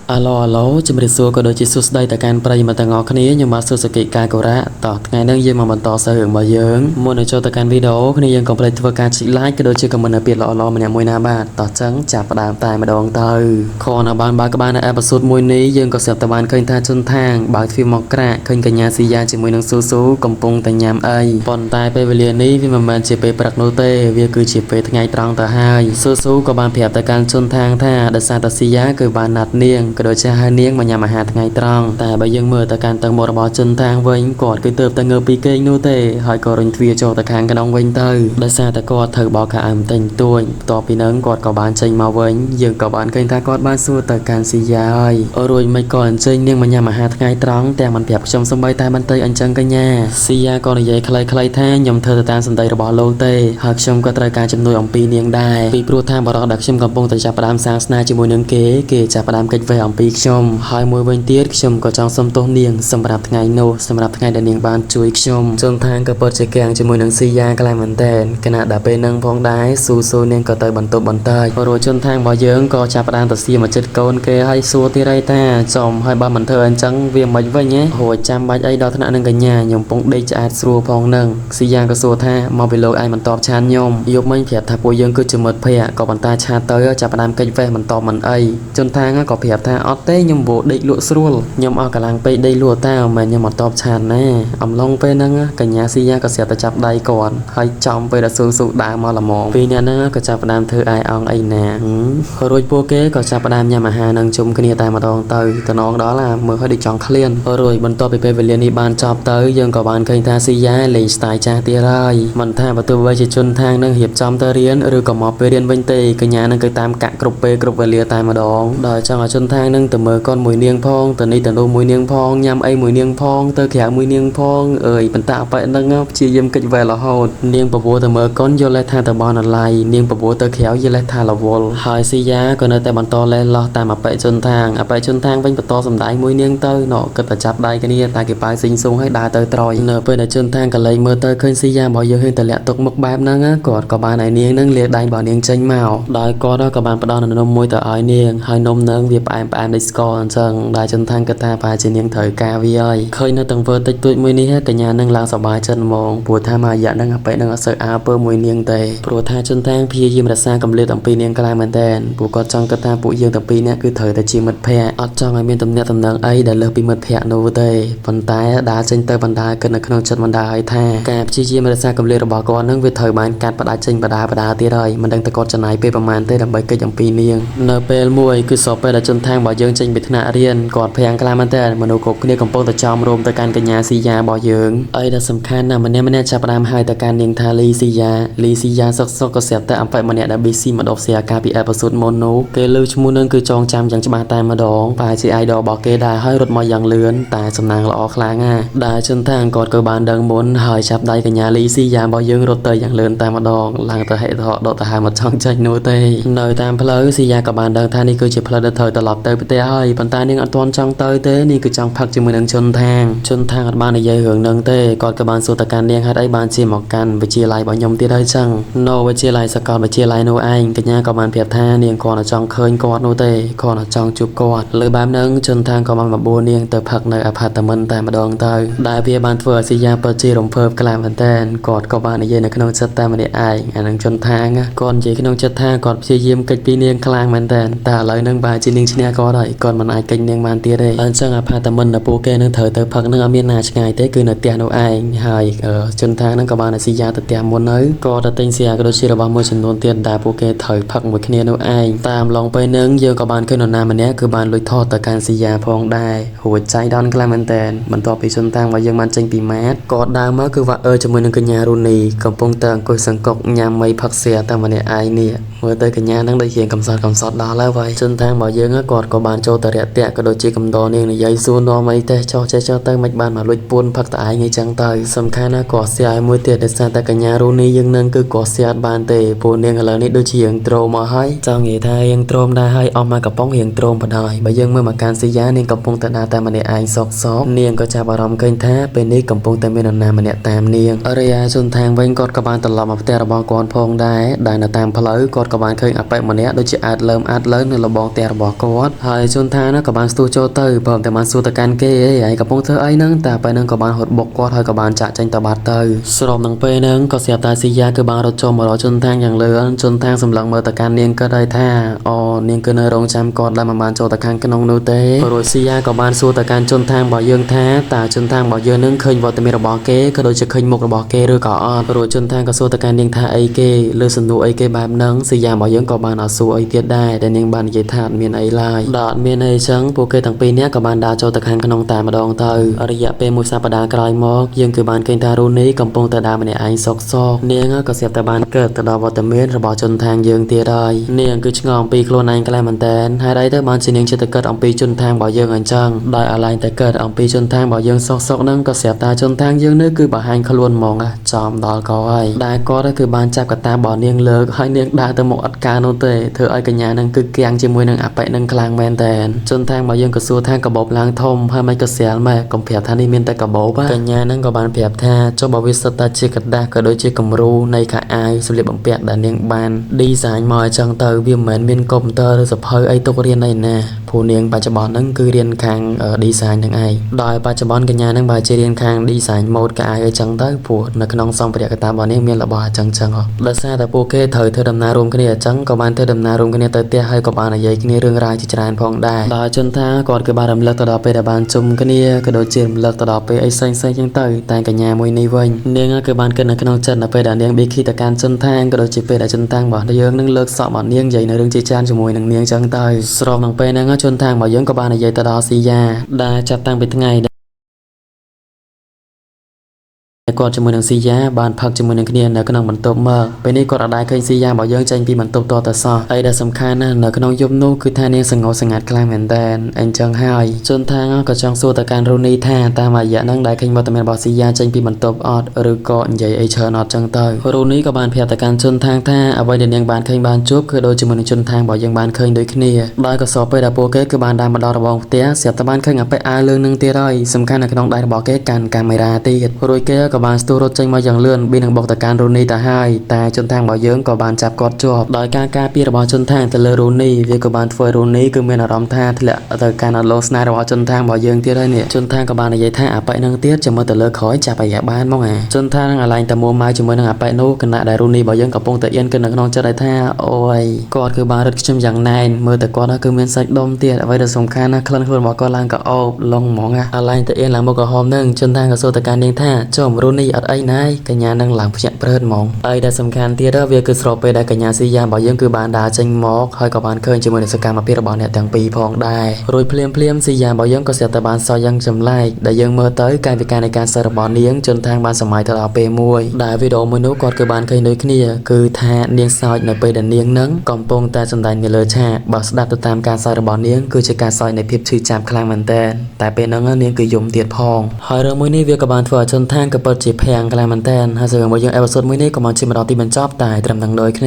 ឡូជំរាបសួរក៏ដូចជាសួស្តីទៅកាន់ប្រិយមិត្តទាំងអស់គ្នាខ្ញុំបាទសុសកិកាកូរ៉ាតោះថ្ងៃនេះយើងមកបន្តសើរឿងរបស់យើងមុននឹងចូលទៅកាន់វីដេអូគ្នាយើងកុំភ្លេចធ្វើការចុច like ក៏ដូចជា comment នៅពាក្យល្អៗម្នាក់មួយណាបាទតោះចឹងចាប់ផ្ដើមតែម្ដងទៅខនបានបើក្បាលនៅអេផ isode មួយនេះយើងក៏ស្រាប់តែបានឃើញថាជន់ថាងបើកទ្វារមកក្រាក់ឃើញកញ្ញាស៊ីយ៉ាជាមួយនឹងស៊ូស៊ូកំពុងតែញ៉ាំអីប៉ុន្តែពេលវេលានេះវាមិនមែនជាពេលព្រឹកនោះទេវាគឺជាពេលថ្ងៃត្រង់ទៅហើយស៊ូស៊ូក៏បានប្រាប់ទៅកាន់ជន់ថាងថាដោយសារតែស៊ីយ៉ាគឺបានណាត់នាងក៏ដូចជាហៅនាងមកញ៉ាំអាហារថ្ងៃត្រង់តែបើយើងមើលទៅកាន់ទឹកមុខរបស់ជន់ថាងវិញគាត់គឺទើបតែងើបពីគេងនោះទេហើយក៏រុញទ្វារចូលទៅខាងក្នុងវិញទៅដោយសារតែគាត់ត្រូវបោកខោអើមតែងទួញបន្ទាប់ពីនឹងគាត់ក៏បានចេញមកវិញយើងក៏បានឃើញថាគាត់បានសួរទៅកាន់ស៊ីយ៉ាហើយរួចមិនក៏អញ្ជើញនាងមកញ៉ាំអាហារថ្ងៃត្រង់តែមិនប្រាប់ខ្ញុំសម្បីតែបន្តិចអញ្ចឹងកញ្ញាស៊ីយ៉ាក៏និយាយខ្លីៗថាខ្ញុំធ្វើទៅតាមសម្ដីរបស់លោកទេហើយខ្ញុំក៏ត្រូវការជំនួយអំពីនាងដែរពីព្រោះថាបរិបទដែលខ្ញុំកំពុងតែចាប់ផ្ដើមសាងស្នេហ៍ជាមួយនឹងគេចាប់ផ្ដើមកិច្ចវេះអំពីខ្ញុំហើយមួយវិញទៀតខ្ញុំក៏ចង់សុំទោសនាងសម្រាប់ថ្ងៃនោះសម្រាប់ថ្ងៃដែលនាងបានជួយខ្ញុំជន់ថាងក៏ពិតជាកាំងជាមួយនឹងស៊ីយ៉ាខ្លាំងមែនទែនគណៈដល់ពេលនឹងផងដែរស៊ូស៊ូនាងក៏ទៅបន្ទប់បន្តាយរួចជន់ថាងរបស់យើងក៏ចាប់ផ្ដើមទៅសៀមកចិត្តកូនគេហើយសួរទីរៃថាចំហើយបើមិនធ្វើអញ្ចឹងវាមិនវិញហ៎រួចចាំបាច់អីដល់ថ្នាក់នឹងកញ្ញាខ្ញុំពងដេកឆ្អែតស្រួលផងនឹងស៊ីយ៉ាក៏សួរថាមកពីលោកឯងមិនតបឆានខ្ញុំយប់មិញប្រាប់ថាពួកយើងគឺជាមិត្តភក្តិក៏បន្តឆាតទៅចាប់ផ្ដើមកិច្ចវេះមិនតបមិនអីជន់ថាងក៏ប្រាប់ថាអត់ទេខ្ញុំវោដេកលក់ស្រួលខ្ញុំអស់កម្លាំងពេកដេកលក់តែមិនខ្ញុំអត់តបឆានណាអំឡុងពេលហ្នឹងកញ្ញាស៊ីយ៉ាក៏ស្រាប់តែចាប់ដៃគាត់ហើយចំពេលដែលស៊ូស៊ូដើរមកល្មមពីអ្នកហ្នឹងក៏ចាប់ផ្ដើមធ្វើអាយអងអីណារួចពួកគេក៏ចាប់ផ្ដើមញ៉ាំអាហារនឹងជុំគ្នាតែម្ដងទៅតំណងដល់មើលឲ្យដូចចង់ឃ្លានរួចបន្ទាប់ពីពេលវេលានេះបានចប់ទៅយើងក៏បានឃើញថាស៊ីយ៉ាលេងស្ទាយចាស់ទៀតហើយមិនថាបើទោះបីជាជន់ថាងនឹងរៀបចំទៅរៀនឬក៏មកពេលរៀនវិញទេកញ្ញានឹងគឺតាមកាក់គ្រប់ពេលគ្រប់វេលាតែម្ដងដល់ចង់ឲ្យជន់ថាងនឹងទៅមើលកូនមួយនាងផងទៅនេះទៅនោះមួយនាងផងញ៉ាំអីមួយនាងផងទៅក្រៅមួយនាងផងអើយបន្តអបែនឹងព្យាយាមកិច្ចវេះរហូតនាងប្រពោះទៅមើលកូនយល់ថាទៅបនអឡៃនាងប្រពោះទៅក្រៅយល់ថារវល់ហើយស៊ីយ៉ាក៏នៅតែបន្តលេះលោះតាមអបែជន់ថាងវិញបន្តសម្ដែងមួយនាងទៅណគិតតែចាប់ដៃគ្នាតែគេប៉ាវស៊ីងស៊ុងឲ្យដើរទៅត្រយនៅពេលដែលជន់ថាងកលែងមើលទៅឃើញស៊ីយ៉ារបស់យើងហ៊ានតែលាក់ទុកមុខបែបហ្នឹងគាត់ក៏បានឲ្យនាងនឹងលាដៃរបស់នាងចេញមកដោយគាត់ក៏បានផ្ដល់នំមួយទៅឲ្យនាងហើយនំនឹងវាផ្អែមដូចស្ករអញ្ចឹងដែលជន់ថាងគិតថាប្រហែលជានាងត្រូវការវាហើយឃើញនៅទាំងធ្វើតិចតួចមួយនេះកញ្ញានឹងឡើងសប្បាយចិត្តហ្មងព្រោះថាមួយរយៈហ្នឹងអបែនឹងអត់សូវអើពើមួយនាងទេព្រោះថាជន់ថាងព្យាយាមរក្សាកម្រិតអំពីនាងខ្លាំងមែនទែនព្រោះគាត់ចង់គិតថាពួកយើងទាំងពីរនាក់គឺត្រូវតែជាមិត្តភក្តិអត់ចង់ឲ្យមានទំនាក់ទំនងអីដែលលើសពីមិត្តភក្តិនោះទេប៉ុន្តែដើរចេញទៅបណ្ដាគិតនៅក្នុងចិត្តបណ្ដាឲ្យថាការព្យាយាមរក្សាកម្រិតរបស់គាត់នឹងវាត្រូវបានកាត់ផ្ដាច់ចេញបណ្ដាទៀតហើយមិនដឹងតែគាត់ចំណាយពេលប្រហែលទេដើម្បីកិច្ចអំពីនាងនៅពេលមួយគឺសពពេលដែលជន់ថាងរបស់យើងចេញពីថ្នាក់រៀនគាត់ភាំងខ្លាំងមែនទែនមនុស្សគ្រប់គ្នាកំពុងតែចោមរោមទៅកាន់កញ្ញាស៊ីយ៉ារបស់យើងអីដែលសំខាន់ណាស់ម្នាក់ចាប់ផ្ដើមហៅទៅកាន់នាងថាលីស៊ីយ៉ាសុកក៏ស្រាប់តែអំបែម្នាក់ដែល BC មកដកស្រាការពីអេផ isode មុននោះគេលើឈ្មោះនឹងគឺចងចាំយ៉ាងច្បាស់តែម្ដងប្រហែលជា idol របស់គេដែរហើយរត់មកយ៉ាងលឿនតែសំណាងល្អខ្លាំងណាស់ដែលជន់ថាងគាត់ក៏បានដឹងមុនហើយចាប់ដៃកញ្ញាលីស៊ីយ៉ារបស់យើងរត់ទៅយ៉ាងលឿនតែម្ដងឡើងទៅហិតហកដកទៅហើយមកចង់ចាញ់នោះទេនៅតាមផ្លូវស៊ីយ៉ាក៏បានដឹងថានេះគឺជាផ្លូវដែលត្រូវត្រឡប់ទៅផ្ទះហើយប៉ុន្តែនាងអត់ទាន់ចង់ទៅទេនេះគឺចង់ផឹកជាមួយនឹងជន់ថាងអត់បាននិយាយរឿងនឹងទេគាត់ក៏បានសួរទៅកាន់នាងហេតុអីបានជាមកកាន់វិទ្យាល័យរបស់ខ្ញុំទៀតហើយចឹងនៅវិទ្យាល័យសាកលវិទ្យាល័យនោះឯងកញ្ញាក៏បានប្រាប់ថានាងគាត់ចង់ឃើញគាត់នោះទេគាត់ចង់ជួបគាត់លើបែបហ្នឹងជន់ថាងក៏បានបបួលនាងទៅផឹកនៅអាផាតមិនតែម្ដងទៅដែលវាបានធ្វើឲ្យស៊ីយ៉ាពិតជារំភើបខ្លាំងមែនទែនគាត់ក៏បាននិយាយនៅក្នុងចិត្តតែម្នាក់ឯងអានឹងជន់ថាងគាត់និយាយក្នុងចិត្តថាគាត់ព្យាយាមកិច្ចពីនាងខ្លាំងមែនទែនតែឥឡូវហ្នឹងបែរជានាងឈ្នះគាត់ហើយគាត់មិនអាចកិច្ចនាងបានទៀតទេអញ្ចឹងអាផាតមិនដែលពួកគេនឹងត្រូវទៅផឹកនឹងអត់មានណាឆ្ងាយទេគឺនៅផ្ទះនោះឯងហើយជន់ថាងហ្នឹងក៏បានឲ្យស៊ីយ៉ាទៅផ្ទះមុននៅក៏ទៅទិញស៊ីយ៉ាក៏ដូចជារបស់មួយចំនួនទៀតដែលពួកគេត្រូវផឹកមួយគ្នានោះឯងតាមឡងពេលហ្នឹងយើងក៏បានឃើញនរណាម្នាក់គឺបានលួចថតទៅកាន់ស៊ីយ៉ាផងដែររួចចៃដន្យខ្លាំងមែនទែនបន្ទាប់ពីជន់តាំងរបស់យើងបានចេញពីម៉ាតគាត់ដើរមកគឺវ៉ាក់ជាមួយនឹងកញ្ញារូនីកំពុងតែអង្គុយសង្កុកញ៉ាំមីផឹកសៀតែម្នាក់ឯងនេះមើលទៅកញ្ញានឹងដូចជាកំសត់ដល់ហើយជន់តាំងរបស់យើងគាត់ក៏បានចូលទៅរាក់ទាក់ក៏ដូចជាកំដរនាងនិយាយសួរនាំអីទេចោះទៅមិនបានមកលួចពួនផឹកតែឯងអីចឹងទៅសំខាន់ណាស់គាត់សៀឲ្យមួយទៀតដោយសារតែកញ្ញារូនីយើងនឹងគឺគាត់សៀអត់បានទេពួកនាងឥឡូវនេះដូចជារៀងត្រូមមកហើយចង់និយាយថារៀងត្រូមដែរហើយអស់មកកំប៉ុងរៀងត្រូមបណ្ដោយបើយើងមើលមកកាន់ស៊ីយ៉ានាងកំពុងតែដើរតែម្នាក់ឯងសោកនាងក៏ចាប់អារម្មណ៍ឃើញថាពេលនេះកំពុងតែមាននរណាម្នាក់តាមនាងរីឯជន់ថាងវិញគាត់ក៏បានត្រឡប់មកផ្ទះរបស់គាត់ផងដែរដែលនៅតាមផ្លូវគាត់ក៏បានឃើញអាប៉ែម្នាក់ដូចជាអាតលើមនៅលបងផ្ទះរបស់គាត់ ហើយជួនថាណាក៏បានស្ទុះចូលទៅព្រមតែបានសួរទៅកាន់គេឯងកំពុងធ្វើអីហ្នឹងតែពេលហ្នឹងក៏បានហត់បុកគាត់ហើយក៏បានចាក់ចេញទៅបាត់ទៅស្របនឹងពេលហ្នឹងក៏ស្រាប់តែស៊ីយ៉ាគឺបានរត់ចូលមករកជួនថាយ៉ាងលឿនជួនថាសម្លឹងមើលទៅកាន់នាងគាត់ហើយថាអូនាងគឺនៅរងចាំគាត់ដែលមិនបានចូលទៅខាងក្នុងនោះទេរួចស៊ីយ៉ាក៏បានសួរទៅកាន់ជួនថារបស់យើងថាតើជួនថារបស់យើងនឹងឃើញវត្តមានរបស់គេក៏ដូចជាឃើញមុខរបស់គេឬក៏អត់រួចជួនថាក៏សួរទៅកាន់នាងថាអីគេលើសំណួរអីគេបែបហ្នឹងស៊ីយ៉ារបស់យើងក៏បានអត់សួរអីទៀតដែរដែលនាងបាននិយាយថាអត់មានអីឡើយដល់អត់មានអីចឹងពួកគេទាំងពីរនាក់ក៏បានដើរចូលទៅខាងក្នុងតែម្ដងទៅរយៈពេលមួយសប្តាហ៍ក្រោយមកយើងគឺបានឃើញថារូនីកំពុងតែដើរម្នាក់ឯងសុកនាងក៏ស្រាប់តែបានកើតទៅដល់វត្តមានរបស់ជនថាងយើងទៀតហើយនាងគឺឆ្ងល់អំពីខ្លួនឯងខ្លាំងមែនតើហើយអីទៅបានជានាងចិត្តកើតអំពីជនថាងរបស់យើងអញ្ចឹងដោយអាឡែងតែកើតអំពីជនថាងរបស់យើងសុកហ្នឹងក៏ស្រាប់តែជនថាងយើងនេះគឺបង្ហាញខ្លួនហ្មងចំដល់ក៏ហើយដែលគាត់គឺបានចាប់កតារបស់នាងលើកហើយនាងដើរទៅមុខអត់ការនោះទេធ្វើឲ្យកញ្ញានឹងគឺគាំងជាមួយនឹងអបិនឹងខ្លាំងមែនតើជនថាងរបស់យើងក៏សួរថាកាបូបឡើងធំហើយមិនក៏ស្រាលម៉ែកុំប្រាប់ថានេះមានតែកាបូបកញ្ញានឹងក៏បានប្រាប់ថាចុះបើវាសិតតែជាกระดาษក៏ដូចជាគំរូនៃខោអាវសម្លៀកបំពាក់ដែលនាងបាន design មកអញ្ចឹងទៅវាមិនមែនមានកុំព្យូទ័រឬសភៅអីទុករៀនអីណាព្រោះនាងបច្ចុប្បន្នហ្នឹងគឺរៀនខាង design ហ្នឹងឯងដោយបច្ចុប្បន្នកញ្ញានឹងបើជារៀនខាង design mode កៅអៅអីចឹងទៅព្រោះនៅក្នុងសម្ភារៈកតារបស់នាងមានរបស់អញ្ចឹងដោយសារតែពួកគេត្រូវធ្វើដំណើររួមគ្នាអញ្ចឹងក៏បានធ្វើដំណើររួមគ្នាទៅផ្ទះហើយក៏បាននិយាយគ្នារឿងរ៉ាវជាច្រើនផងដែរដោយជនថាគាត់គឺបានរំលឹកទៅដល់ពេលដែលបានជុំគ្នាក៏ដូចជារំលឹកទៅដល់ពេលអីផ្សេងៗចឹងទៅតែកញ្ញាមួយនេះវិញនាងគឺបានគិតនៅក្នុងចិត្តនៅពេលដែលនាងប៊ីគីទៅកាន់ជនថាងក៏ដូចជាពេលដែលជនថាងរបស់យើងនឹងលើកសក់របស់នាងនិយាយនៅរឿងជាច្រើនជាមួយនឹងនាងចឹងទៅស្របនឹងពេលហ្នឹងជនថាងរបស់យើងក៏បាននិយាយទៅដល់ស៊ីយ៉ាដែលចាប់តាំងពីថ្ងៃគាត់ជាមួយនឹងស៊ីយ៉ាបានផឹកជាមួយនឹងគ្នានៅក្នុងបន្ទប់មកពេលនេះគាត់អត់ដែរឃើញស៊ីយ៉ារបស់យើងចេញពីបន្ទប់តទៅសោះហើយដែលសំខាន់ណាស់នៅក្នុងយប់នោះគឺថានាងសង្កត់សង្កាត់ខ្លាំងមែនតើអញ្ចឹងហើយជួនថាក៏ចង់សួរទៅកាន់រូនីថាតាមរយៈហ្នឹងដែលឃើញវត្តមានរបស់ស៊ីយ៉ាចេញពីបន្ទប់អត់ឬក៏និយាយអីច្រើនអត់ចឹងទៅរូនីក៏បានប្រាប់ទៅកាន់ជួនថាថាអ្វីដែលនាងបានឃើញបានជួបគឺដូចជាមួយនឹងជួនថារបស់យើងបានឃើញដូចគ្នាដោយក៏សពពេលដែលពួកគេគឺបានដើរមកដល់របងផ្ទះស្រាប់តែបានឃើញអាប៉ែអាវលឿងនឹងទៀតហើយសំខាន់នៅក្នុងដៃរបស់គេកាន់កាមេរ៉ាទៀតរួចគេក៏បានស្ទុះរត់ចេញមកយ៉ាងលឿនប៊ីនឹងបុកទៅកាន់រូនីទៅហើយតែជនថាងរបស់យើងក៏បានចាប់គាត់ជាប់ដោយការការពាររបស់ជនថាងទៅលើរូនីវាក៏បានធ្វើរូនីគឺមានអារម្មណ៍ថាធ្លាក់ទៅកាន់អឡូស្នេហ៍របស់ជនថាងរបស់យើងទៀតហើយនេះជនថាងក៏បាននិយាយថាអាប៉ែនឹងទៀតចាំមើលទៅលើក្រោយចាប់ឲ្យបានមកជនថាងនឹងអាឡែងតែមួម៉ៅជាមួយនឹងអាប៉ែនោះគណៈដែលរូនីរបស់យើងកំពុងតែអៀនគិតនៅក្នុងចិត្តឲ្យថាអូយគាត់គឺបានរត់ខ្ញុំយ៉ាងណែនមើលតែគាត់គឺមានសាច់ដុំទៀតអ្វីដែលសំខាន់ណាស់ក្លិនខ្លួនរបស់គាត់ឡើងក៏អូបឡងហ្មងអាឡែងតែអៀនឡើងមកក្រហមនឹងជនថាងក៏សួរទៅកាន់នាងថាចុះរូនីអត់អីណាយកញ្ញានឹងឡើងភ្ញាក់ព្រើតហ្មងហើយដែលសំខាន់ទៀតវាគឺស្របពេលដែលកញ្ញាស៊ីយ៉ារបស់យើងគឺបានដើរចេញមកហើយក៏បានឃើញជាមួយនឹងសកម្មភាពរបស់អ្នកទាំងពីរផងដែររួចភ្លាមស៊ីយ៉ារបស់យើងក៏ស្រាប់តែបានសោយយ៉ាងចម្លែកដែលយើងមើលទៅកាយវិការនៃការសិស្សរបស់នាងជនថាងបានសម័យទៅដល់ពេលមួយដែលវីដេអូមួយនោះគាត់គឺបានឃើញដូចគ្នាគឺថានាងសោយនៅពេលដែលនាងនឹងកំពុងតែសម្ដែងនៅលើឆាកបើស្ដាប់ទៅតាមការសោយរបស់នាងគឺជាការសោយនៃភាពឈឺចាប់ខ្លាំងមែនទែនតែពេលហ្នឹងនាងគឺយំទៀតផងហើយរឿងមួយនេះវាក៏បានធ្វើឲ្យជនថាងក៏ពិតជាភាំងខ្លាំងមែនទែនហើយរឿងរបស់យើងអេពីសូតមួយនេះក៏មកជាមកដល់ទីបញ្ចប់តែត្រឹមនឹងដូចគ្នា